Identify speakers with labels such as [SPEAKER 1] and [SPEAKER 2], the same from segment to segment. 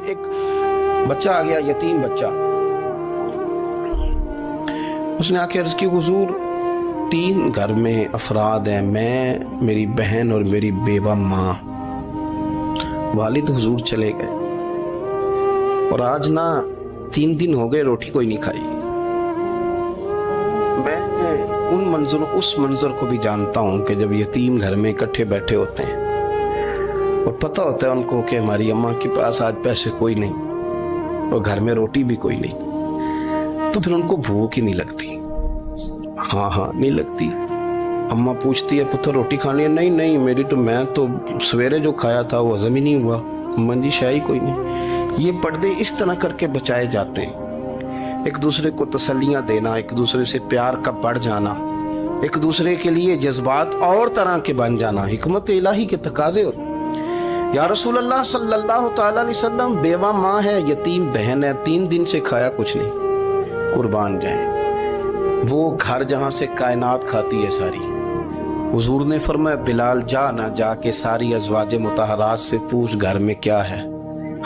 [SPEAKER 1] ایک بچہ آ گیا، یتیم بچہ. اس نے آ کے عرض کی حضور 3 گھر میں افراد ہیں، میں، میری بہن اور میری بیوہ ماں. والد حضور چلے گئے اور آج نا 3 دن ہو گئے روٹی کوئی نہیں کھائی. میں اس منظر کو بھی جانتا ہوں کہ جب یتیم گھر میں اکٹھے بیٹھے ہوتے ہیں اور پتہ ہوتا ہے ان کو کہ ہماری اماں کے پاس آج پیسے کوئی نہیں اور گھر میں روٹی بھی کوئی نہیں، تو پھر ان کو بھوک ہی نہیں لگتی. ہاں نہیں لگتی. اماں پوچھتی ہے پتر روٹی کھانی ہے؟ نہیں میں تو سویرے جو کھایا تھا وہ ہضم ہی نہیں ہوا. اماں جی شاہی کوئی نہیں. یہ پردے اس طرح کر کے بچائے جاتے ہیں. ایک دوسرے کو تسلیاں دینا، ایک دوسرے سے پیار کا بڑھ جانا، ایک دوسرے کے لیے جذبات اور طرح کے بن جانا حکمت الہی کے تقاضے ہوتے. یا رسول اللہ صلی اللہ تعالی علیہ وسلم بیوہ ماں ہے، یتیم بہن ہے، 3 دن سے کھایا کچھ نہیں. قربان جائیں وہ گھر جہاں سے کائنات کھاتی ہے ساری. حضور نے فرمایا بلال جا کے ساری ازواج مطہرات سے پوچھ گھر میں کیا ہے.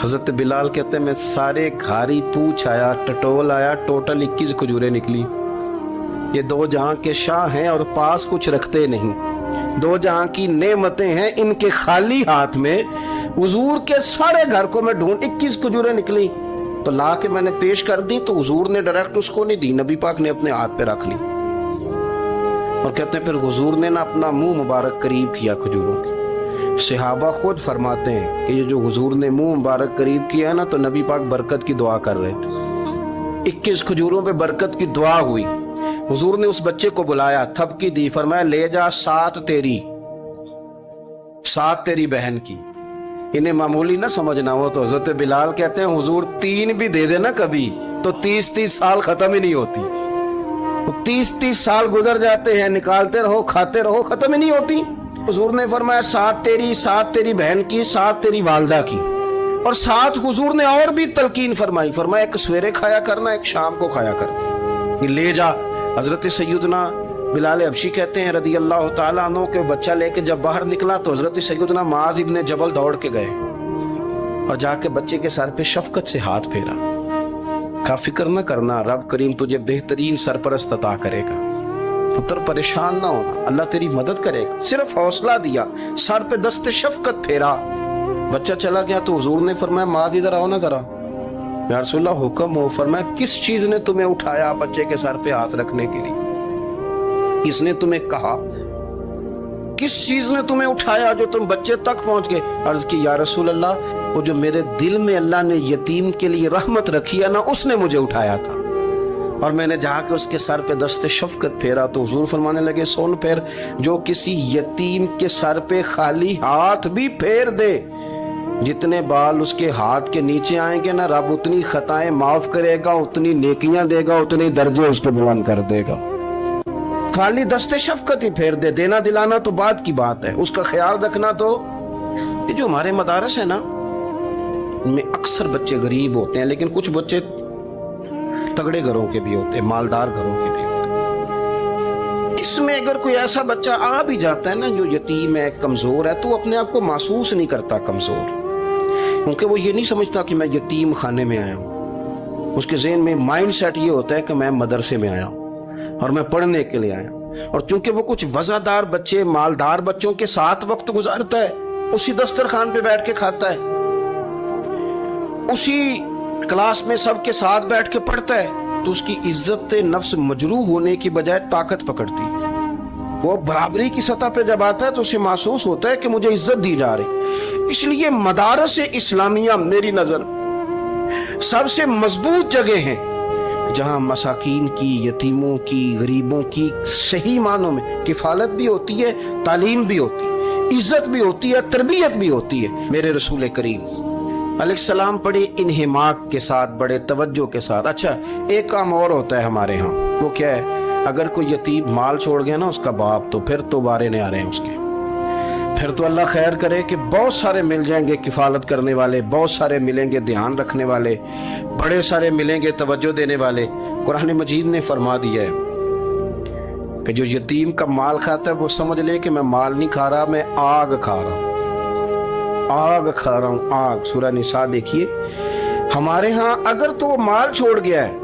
[SPEAKER 1] حضرت بلال کہتے ہیں میں سارے گھاری پوچھ آیا، ٹٹول آیا، ٹوٹل 21 کھجوریں نکلی. یہ 2 جہاں کے شاہ ہیں اور پاس کچھ رکھتے نہیں. 2 جہاں کی نعمتیں ہیں، ان کے خالی ہاتھ میں حضور کے سارے گھر کو میں ڈھونڈ 21 کھجوریں نکلی تو لا کے میں نے پیش کر دی تو حضور نے ڈائریکٹ اس کو نہیں دی، نبی پاک نے اپنے ہاتھ پہ رکھ لی. اور کہتے ہیں پھر حضور نے نا اپنا منہ مبارک قریب کیا کھجوروں کی. صحابہ خود فرماتے ہیں کہ یہ جو حضور نے منہ مبارک قریب کیا نا تو نبی پاک برکت کی دعا کر رہے تھے. 21 کھجوروں پہ برکت کی دعا ہوئی. حضور نے اس بچے کو بلایا، تھپکی دی، فرمایا لے جا 7 تیری بہن کی. انہیں معمولی نہ سمجھنا ہو تو حضرت بلال کہتے ہیں حضور 3 بھی دے دینا کبھی تو 30 سال ختم ہی نہیں ہوتی. 30 سال گزر جاتے ہیں، نکالتے رہو، کھاتے رہو، ختم ہی نہیں ہوتی. حضور نے فرمایا 7 تیری بہن کی، 7 تیری والدہ کی، اور 7 حضور نے اور بھی تلقین فرمایا ایک سویرے کھایا کرنا، ایک شام کو کھایا کرنا. لے جا. حضرت سیدنا بلال حبشی کہتے ہیں رضی اللہ تعالیٰ عنہ کہ بچہ لے کے جب باہر نکلا تو حضرت سیدنا معاذ ابن جبل دوڑ کے گئے اور جا کے بچے کے سر پہ شفقت سے ہاتھ پھیرا. کا فکر نہ کرنا، رب کریم تجھے بہترین سرپرست عطا کرے گا. پتر پریشان نہ ہونا، اللہ تیری مدد کرے گا. صرف حوصلہ دیا، سر پہ دست شفقت پھیرا. بچہ چلا گیا تو حضور نے فرمایا معاذ ادھر آؤ نا ذرا. یا رسول اللہ حکم ہو. فرمایا کس چیز نے تمہیں اٹھایا بچے کے سر پہ ہاتھ رکھنے کے لیے؟ کس نے تمہیں کہا؟ کس چیز نے تمہیں اٹھایا جو تم بچے تک پہنچ گئے؟ عرض کی یا رسول اللہ وہ جو میرے دل میں اللہ نے یتیم کے لیے رحمت رکھی ہے نا اس نے مجھے اٹھایا تھا. اور میں نے جہاں کے اس کے سر پہ دست شفقت پھیرا تو حضور فرمانے لگے سن پھر جو کسی یتیم کے سر پہ خالی ہاتھ بھی پھیر دے، جتنے بال اس کے ہاتھ کے نیچے آئیں گے نا رب اتنی خطائیں معاف کرے گا، اتنی نیکیاں دے گا، اتنے درجے اس کو بلند کر دے گا. خالی دست شفقت ہی پھیر دے. دینا دلانا تو بات کی بات ہے، اس کا خیال رکھنا. تو یہ جو ہمارے مدارس ہے نا ان میں اکثر بچے غریب ہوتے ہیں، لیکن کچھ بچے تگڑے گھروں کے بھی ہوتے ہیں، مالدار گھروں کے بھی ہوتے ہیں. اس میں اگر کوئی ایسا بچہ آ بھی جاتا ہے نا جو یتیم ہے، کمزور ہے، تو اپنے آپ کو محسوس نہیں کرتا کمزور، کیونکہ وہ یہ نہیں سمجھتا کہ میں یتیم خانے میں آیا ہوں. اس کے ذہن میں مائنڈ سیٹ یہ ہوتا ہے کہ میں مدرسے میں آیا ہوں اور میں پڑھنے کے لیے آیا ہوں. اور چونکہ وہ کچھ وزادار بچے، مالدار بچوں کے ساتھ وقت گزارتا ہے، اسی دسترخوان پہ بیٹھ کے کھاتا ہے، اسی کلاس میں سب کے ساتھ بیٹھ کے پڑھتا ہے، تو اس کی عزت نفس مجروح ہونے کی بجائے طاقت پکڑتی ہے. وہ برابری کی سطح پہ جب آتا ہے تو اسے محسوس ہوتا ہے کہ مجھے عزت دی جا رہی. اس لیے مدارس اسلامیہ میری نظر سب سے مضبوط جگہ ہیں جہاں مساکین کی، یتیموں کی، غریبوں کی صحیح معنوں میں کفالت بھی ہوتی ہے، تعلیم بھی ہوتی ہے، عزت بھی ہوتی ہے، تربیت بھی ہوتی ہے. میرے رسول کریم علیہ السلام بڑے انہماک کے ساتھ، بڑے توجہ کے ساتھ. اچھا ایک کام اور ہوتا ہے ہمارے ہاں، وہ کیا ہے؟ اگر کوئی یتیم مال چھوڑ گیا نا اس کا باپ، تو پھر تو وارے نہیں آ رہے ہیں اس کے. پھر تو اللہ خیر کرے کہ بہت سارے مل جائیں گے کفالت کرنے والے، بہت سارے ملیں گے دھیان رکھنے والے، بڑے سارے ملیں گے توجہ دینے والے. قرآن مجید نے فرما دیا ہے کہ جو یتیم کا مال کھاتا ہے وہ سمجھ لے کہ میں مال نہیں کھا رہا، میں آگ کھا رہا ہوں، آگ کھا رہا ہوں، آگ. سورہ نساء دیکھیے ہمارے ہاں اگر تو وہ مال چھوڑ گیا ہے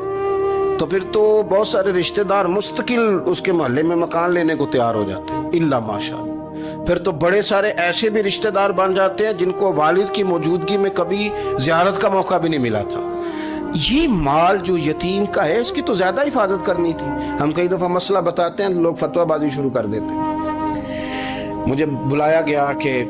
[SPEAKER 1] تو پھر تو بہت سارے رشتہ دار مستقل اس کے محلے میں مکان لینے کو تیار ہو جاتے ہیں، الا ماشاءاللہ۔ پھر تو بڑے سارے ایسے بھی رشتہ دار بن جاتے ہیں جن کو والد کی موجودگی میں کبھی زیارت کا موقع بھی نہیں ملا تھا۔ یہ مال جو یتیم کا ہے اس کی تو زیادہ حفاظت کرنی تھی۔ ہم کئی دفعہ مسئلہ بتاتے ہیں، لوگ فتویٰ بازی شروع کر دیتے ہیں۔ مجھے بلایا گیا کہ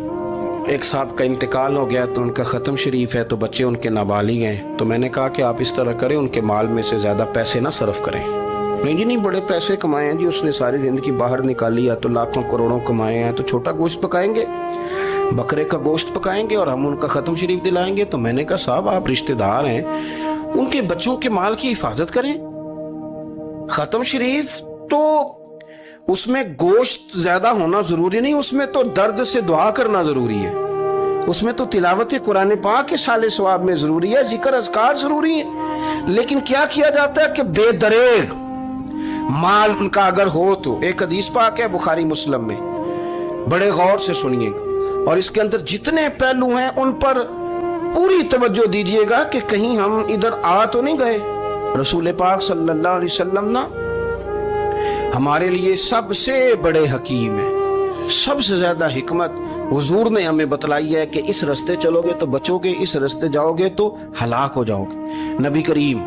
[SPEAKER 1] ایک صاحب کا انتقال ہو گیا تو ان کا ختم شریف ہے، تو بچے ان کے نابالغ ہیں، تو میں نے کہا کہ آپ اس طرح کریں، ان کے مال میں سے زیادہ پیسے نہ صرف کریں۔ نہیں جی نہیں، بڑے پیسے کمائے ہیں جی، اس نے ساری زندگی باہر نکالی ہے تو لاکھوں کروڑوں کمائے ہیں، تو چھوٹا گوشت پکائیں گے، بکرے کا گوشت پکائیں گے اور ہم ان کا ختم شریف دلائیں گے۔ تو میں نے کہا صاحب آپ رشتہ دار ہیں، ان کے بچوں کے مال کی حفاظت کریں۔ ختم شریف تو اس میں گوشت زیادہ ہونا ضروری نہیں، اس میں تو درد سے دعا کرنا ضروری ہے، اس میں تو تلاوت قرآن پاک کے سال ثواب میں ضروری ہے، ذکر اذکار ضروری ہے۔ لیکن کیا کیا جاتا ہے کہ بے دریغ مال ان کا اگر ہو تو، ایک حدیث پاک ہے بخاری مسلم میں، بڑے غور سے سنیے گا اور اس کے اندر جتنے پہلو ہیں ان پر پوری توجہ دیجئے گا کہ کہیں ہم ادھر آ تو نہیں گئے۔ رسول پاک صلی اللہ علیہ وسلم نا ہمارے لیے سب سے بڑے حکیم ہیں، سب سے زیادہ حکمت حضور نے ہمیں بتلائی ہے کہ اس رستے چلو گے تو بچو گے، اس رستے جاؤ گے تو ہلاک ہو جاؤ گے۔ نبی کریم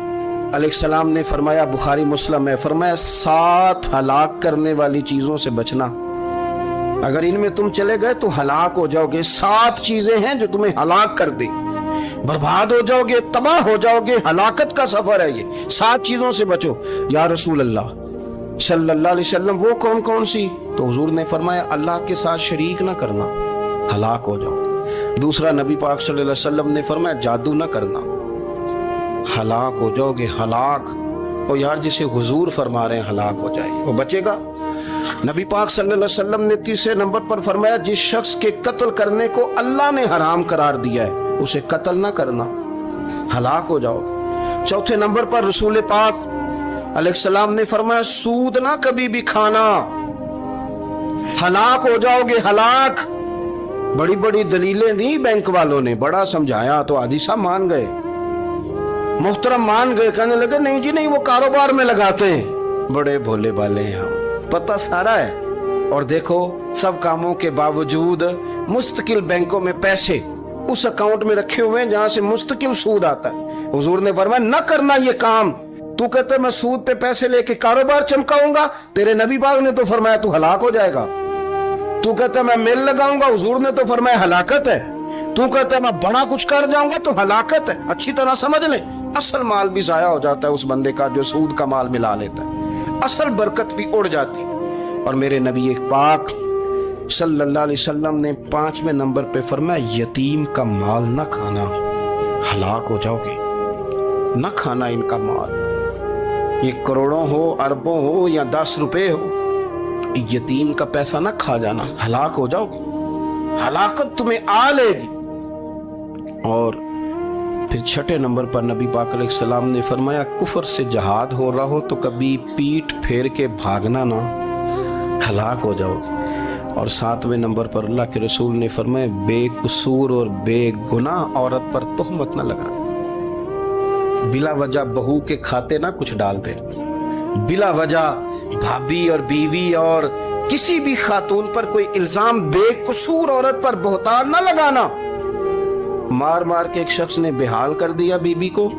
[SPEAKER 1] علیہ السلام نے فرمایا، بخاری مسلم ہے، فرمایا 7 ہلاک کرنے والی چیزوں سے بچنا، اگر ان میں تم چلے گئے تو ہلاک ہو جاؤ گے۔ 7 چیزیں ہیں جو تمہیں ہلاک کر دیں، برباد ہو جاؤ گے، تباہ ہو جاؤ گے، ہلاکت کا سفر ہے یہ، 7 چیزوں سے بچو۔ یا رسول اللہ صلی اللہ علیہ وسلم وہ کون کون سی؟ تو حضور نے فرمایا اللہ کے ساتھ شریک نہ کرنا، ہلاک ہو جاؤ گے۔ دوسرا نبی پاک صلی اللہ علیہ وسلم نے فرمایا جادو نہ کرنا، ہلاک ہو جاؤ گے، ہلاک۔ اور یار جسے حضور فرما رہے ہیں ہلاک ہو جائے وہ بچے گا۔ نبی پاک صلی اللہ علیہ وسلم نے تیسرے نمبر پر فرمایا جس شخص کے قتل کرنے کو اللہ نے حرام قرار دیا ہے اسے قتل نہ کرنا، ہلاک ہو جاؤ گے۔ چوتھے نمبر پر رسول پاک علیہ السلام نے فرمایا سود نہ کبھی بھی کھانا، ہلاک ہو جاؤ گے، ہلاک۔ بڑی بڑی دلیلیں دی بینک والوں نے، بڑا سمجھایا تو عادی صاحب مان گئے، محترم مان گئے، کہنے لگے نہیں جی نہیں وہ کاروبار میں لگاتے ہیں، بڑے بھولے بالے ہیں ہم، پتہ سارا ہے۔ اور دیکھو سب کاموں کے باوجود مستقل بینکوں میں پیسے اس اکاؤنٹ میں رکھے ہوئے ہیں جہاں سے مستقل سود آتا ہے۔ حضور نے فرمایا نہ کرنا یہ کام۔ تو کہتے میں سود پہ پیسے لے کے کاروبار چمکاؤں گا، تیرے نبی پاک نے تو فرمایا تو ہلاک ہو جائے گا۔ تو کہتا میں میل لگاؤں گا، حضور نے تو فرمایا ہلاکت ہے۔ تو کہتا میں بڑا کچھ کر جاؤں گا تو ہلاکت ہے۔ اچھی طرح سمجھ لیں، اصل مال بھی ضائع ہو جاتا ہے اس بندے کا جو سود کا مال ملا لیتا ہے، اصل برکت بھی اڑ جاتی ہے۔ اور میرے نبی پاک صلی اللہ علیہ وسلم نے 5ویں نمبر پہ فرمایا یتیم کا مال نہ کھانا، ہلاک ہو جاؤ گے، نہ کھانا ان کا مال، یہ کروڑوں ہو، اربوں ہو یا 10 روپے ہو، یتیم کا پیسہ نہ کھا جانا، ہلاک ہو جاؤ گے، ہلاکت تمہیں آ لے گی۔ اور پھر 6 نمبر پر نبی پاک علیہ السلام نے فرمایا کفر سے جہاد ہو رہا ہو تو کبھی پیٹ پھیر کے بھاگنا نہ، ہلاک ہو جاؤ گے۔ اور 7ویں نمبر پر اللہ کے رسول نے فرمایا بے قصور اور بے گناہ عورت پر تہمت نہ لگانا، بلا وجہ بہو کے کھاتے نہ کچھ ڈال دے، بلا وجہ بھابھی اور بیوی اور کسی بھی خاتون پر کوئی الزام بے قصور عورت پر بہتان نہ لگانا۔ مار مار کے ایک شخص نے بحال کر دیا بیوی کو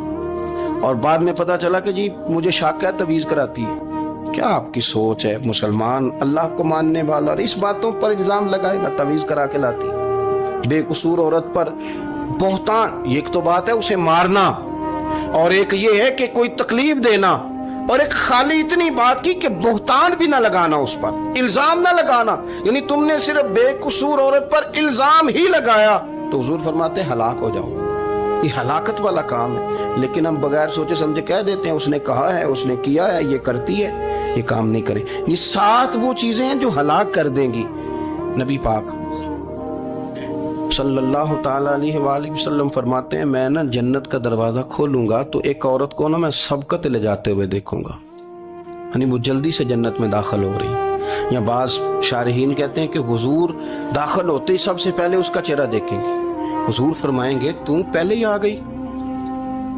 [SPEAKER 1] اور بعد میں پتا چلا کہ جی مجھے شاک ہے تعویذ کراتی ہے۔ کیا آپ کی سوچ ہے؟ مسلمان اللہ کو ماننے والا اور اس باتوں پر الزام لگائے گا تعویذ کرا کے لاتی بے قصور عورت پر بہتان۔ ایک تو بات ہے اسے مارنا اور ایک یہ ہے کہ کوئی تکلیف دینا، اور ایک خالی اتنی بات کی کہ بہتان بھی نہ لگانا، اس پر الزام نہ لگانا، یعنی تم نے صرف بے قصور عورت پر الزام ہی لگایا تو حضور فرماتے ہیں ہلاک ہو جاؤ۔ یہ ہلاکت والا کام ہے، لیکن ہم بغیر سوچے سمجھے کہہ دیتے ہیں اس نے کہا ہے، اس نے کیا ہے، یہ کرتی ہے، یہ کام نہیں کرے۔ یہ 7 وہ چیزیں ہیں جو ہلاک کر دیں گی۔ نبی پاک صلی اللہ تعالی علیہ وآلہ وسلم فرماتے ہیں میں نا جنت کا دروازہ کھولوں گا تو ایک عورت کو نا میں سبقت لے جاتے ہوئے دیکھوں گا، یعنی وہ جلدی سے جنت میں داخل ہو رہی۔ یا بعض شارحین کہتے ہیں کہ حضور داخل ہوتے ہی سب سے پہلے اس کا چہرہ دیکھیں گے، حضور فرمائیں گے تو پہلے ہی آ گئی،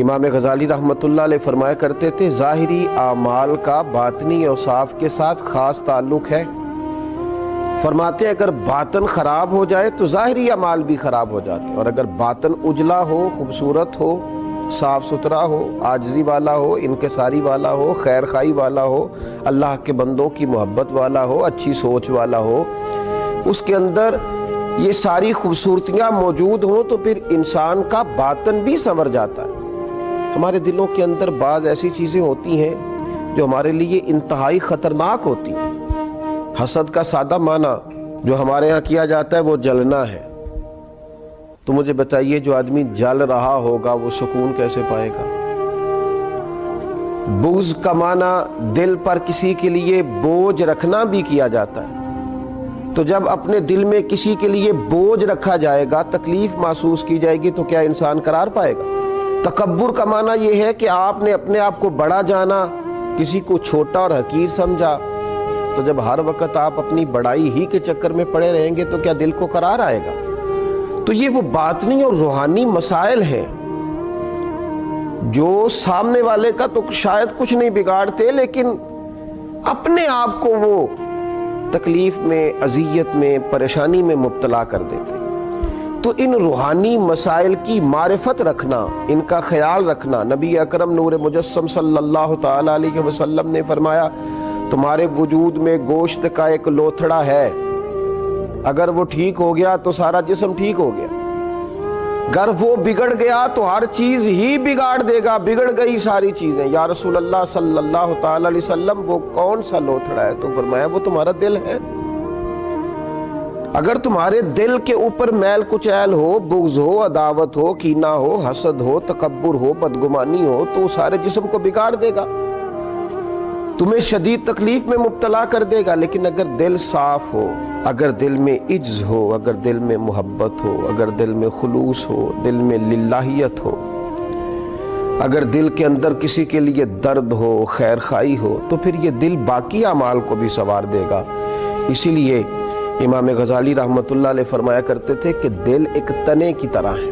[SPEAKER 2] امام غزالی رحمۃ اللہ علیہ فرمایا کرتے تھے ظاہری اعمال کا باطنی اوصاف کے ساتھ خاص تعلق ہے۔ فرماتے ہیں اگر باطن خراب ہو جائے تو ظاہری اعمال بھی خراب ہو جاتے ہیں، اور اگر باطن اجلا ہو، خوبصورت ہو، صاف ستھرا ہو، عاجزی والا ہو، انکساری والا ہو، خیر خواہی والا ہو، اللہ کے بندوں کی محبت والا ہو، اچھی سوچ والا ہو، اس کے اندر یہ ساری خوبصورتیاں موجود ہوں تو پھر انسان کا باطن بھی سنور جاتا ہے۔ ہمارے دلوں کے اندر بعض ایسی چیزیں ہوتی ہیں جو ہمارے لیے انتہائی خطرناک ہوتی ہیں۔ حسد کا سادہ معنی جو ہمارے ہاں کیا جاتا ہے وہ جلنا ہے۔ تو مجھے بتائیے جو آدمی جل رہا ہوگا وہ سکون کیسے پائے گا؟ بغض کا معنی دل پر کسی کے لیے بوجھ رکھنا بھی کیا جاتا ہے۔ تو جب اپنے دل میں کسی کے لیے بوجھ رکھا جائے گا، تکلیف محسوس کی جائے گی، تو کیا انسان قرار پائے گا؟ تکبر کا معنی یہ ہے کہ آپ نے اپنے آپ کو بڑا جانا، کسی کو چھوٹا اور حقیر سمجھا۔ تو جب ہر وقت آپ اپنی بڑائی ہی کے چکر میں پڑے رہیں گے تو کیا دل کو قرار آئے گا؟ تو یہ وہ باطنی اور روحانی مسائل ہیں جو سامنے والے کا تو شاید کچھ نہیں بگاڑتے، لیکن اپنے آپ کو وہ تکلیف میں، اذیت میں، پریشانی میں مبتلا کر دیتے۔ تو ان روحانی مسائل کی معرفت رکھنا، ان کا خیال رکھنا، نبی اکرم نور مجسم صلی اللہ تعالی علیہ وسلم نے فرمایا تمہارے وجود میں گوشت کا ایک لوتھڑا ہے، اگر وہ ٹھیک ہو گیا تو سارا جسم ٹھیک ہو گیا، اگر وہ بگڑ گیا تو ہر چیز ہی بگاڑ دے گا، بگڑ گئی ساری چیزیں۔ یا رسول اللہ صلی اللہ تعالی علیہ وسلم وہ کون سا لوتھڑا ہے؟ تو فرمایا وہ تمہارا دل ہے۔ اگر تمہارے دل کے اوپر میل کچیل ہو، بغض ہو، عداوت ہو، کینہ ہو، حسد ہو، تکبر ہو، بدگمانی ہو، تو سارے جسم کو بگاڑ دے گا، تمہیں شدید تکلیف میں مبتلا کر دے گا۔ لیکن اگر دل صاف ہو، اگر دل میں عجز ہو، اگر دل میں محبت ہو، اگر دل میں خلوص ہو، دل میں للہیت ہو، اگر دل کے اندر کسی کے لیے درد ہو، خیر خواہی ہو، تو پھر یہ دل باقی اعمال کو بھی سنوار دے گا۔ اسی لیے امام غزالی رحمۃ اللہ علیہ فرمایا کرتے تھے کہ دل ایک تنے کی طرح ہے،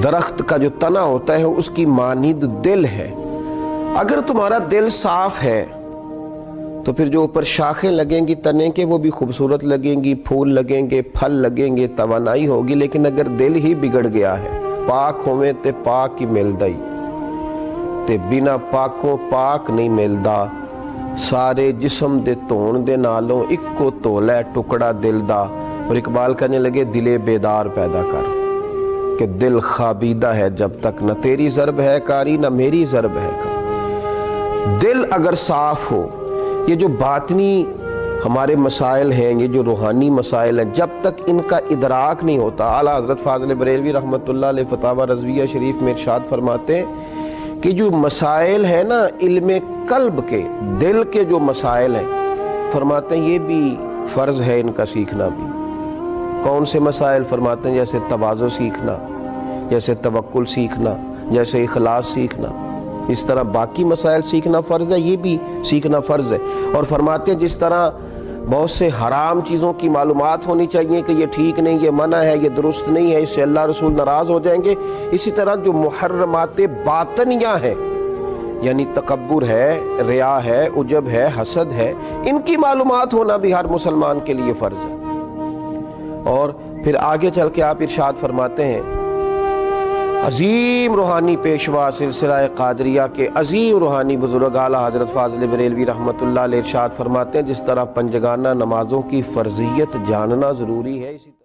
[SPEAKER 2] درخت کا جو تنا ہوتا ہے اس کی مانند دل ہے۔ اگر تمہارا دل صاف ہے تو پھر جو اوپر شاخیں لگیں گی تنے کے وہ بھی خوبصورت لگیں گی، پھول لگیں گے، پھل لگیں گے، توانائی ہوگی۔ لیکن اگر دل ہی بگڑ گیا ہے، پاک ہوئے تے پاک ہی ملدائی تے بنا پاکوں پاک نہیں ملدا، سارے جسم دے تون دے نالوں اکو تولے ٹکڑا دل دا۔ اور اقبال کہنے لگے دلے بیدار پیدا کر، کہ دل خوابیدہ ہے جب تک، نہ تیری ضرب ہے کاری نہ میری ضرب ہے کاری۔ دل اگر صاف ہو، یہ جو باطنی ہمارے مسائل ہیں، یہ جو روحانی مسائل ہیں، جب تک ان کا ادراک نہیں ہوتا، اعلیٰ حضرت فاضل بریلوی رحمۃ اللہ علیہ فتاوی رضویہ شریف میں ارشاد فرماتے ہیں کہ جو مسائل ہیں نا علم قلب کے، دل کے جو مسائل ہیں، فرماتے ہیں یہ بھی فرض ہے ان کا سیکھنا بھی۔ کون سے مسائل؟ فرماتے ہیں جیسے تواضع سیکھنا، جیسے توکل سیکھنا، جیسے اخلاص سیکھنا، اس طرح باقی مسائل سیکھنا فرض ہے، یہ بھی سیکھنا فرض ہے۔ اور فرماتے ہیں جس طرح بہت سے حرام چیزوں کی معلومات ہونی چاہیے کہ یہ ٹھیک نہیں، یہ منع ہے، یہ درست نہیں ہے، اس سے اللہ رسول ناراض ہو جائیں گے، اسی طرح جو محرمات باطنیہ ہیں، یعنی تکبر ہے، ریا ہے، عجب ہے، حسد ہے، ان کی معلومات ہونا بھی ہر مسلمان کے لیے فرض ہے۔ اور پھر آگے چل کے آپ ارشاد فرماتے ہیں عظیم روحانی پیشوا سلسلہ قادریہ کے عظیم روحانی بزرگ اعلیٰ حضرت فاضل بریلوی رحمۃ اللہ علیہ ارشاد فرماتے ہیں جس طرح پنجگانہ نمازوں کی فرضیت جاننا ضروری ہے، اسی طرح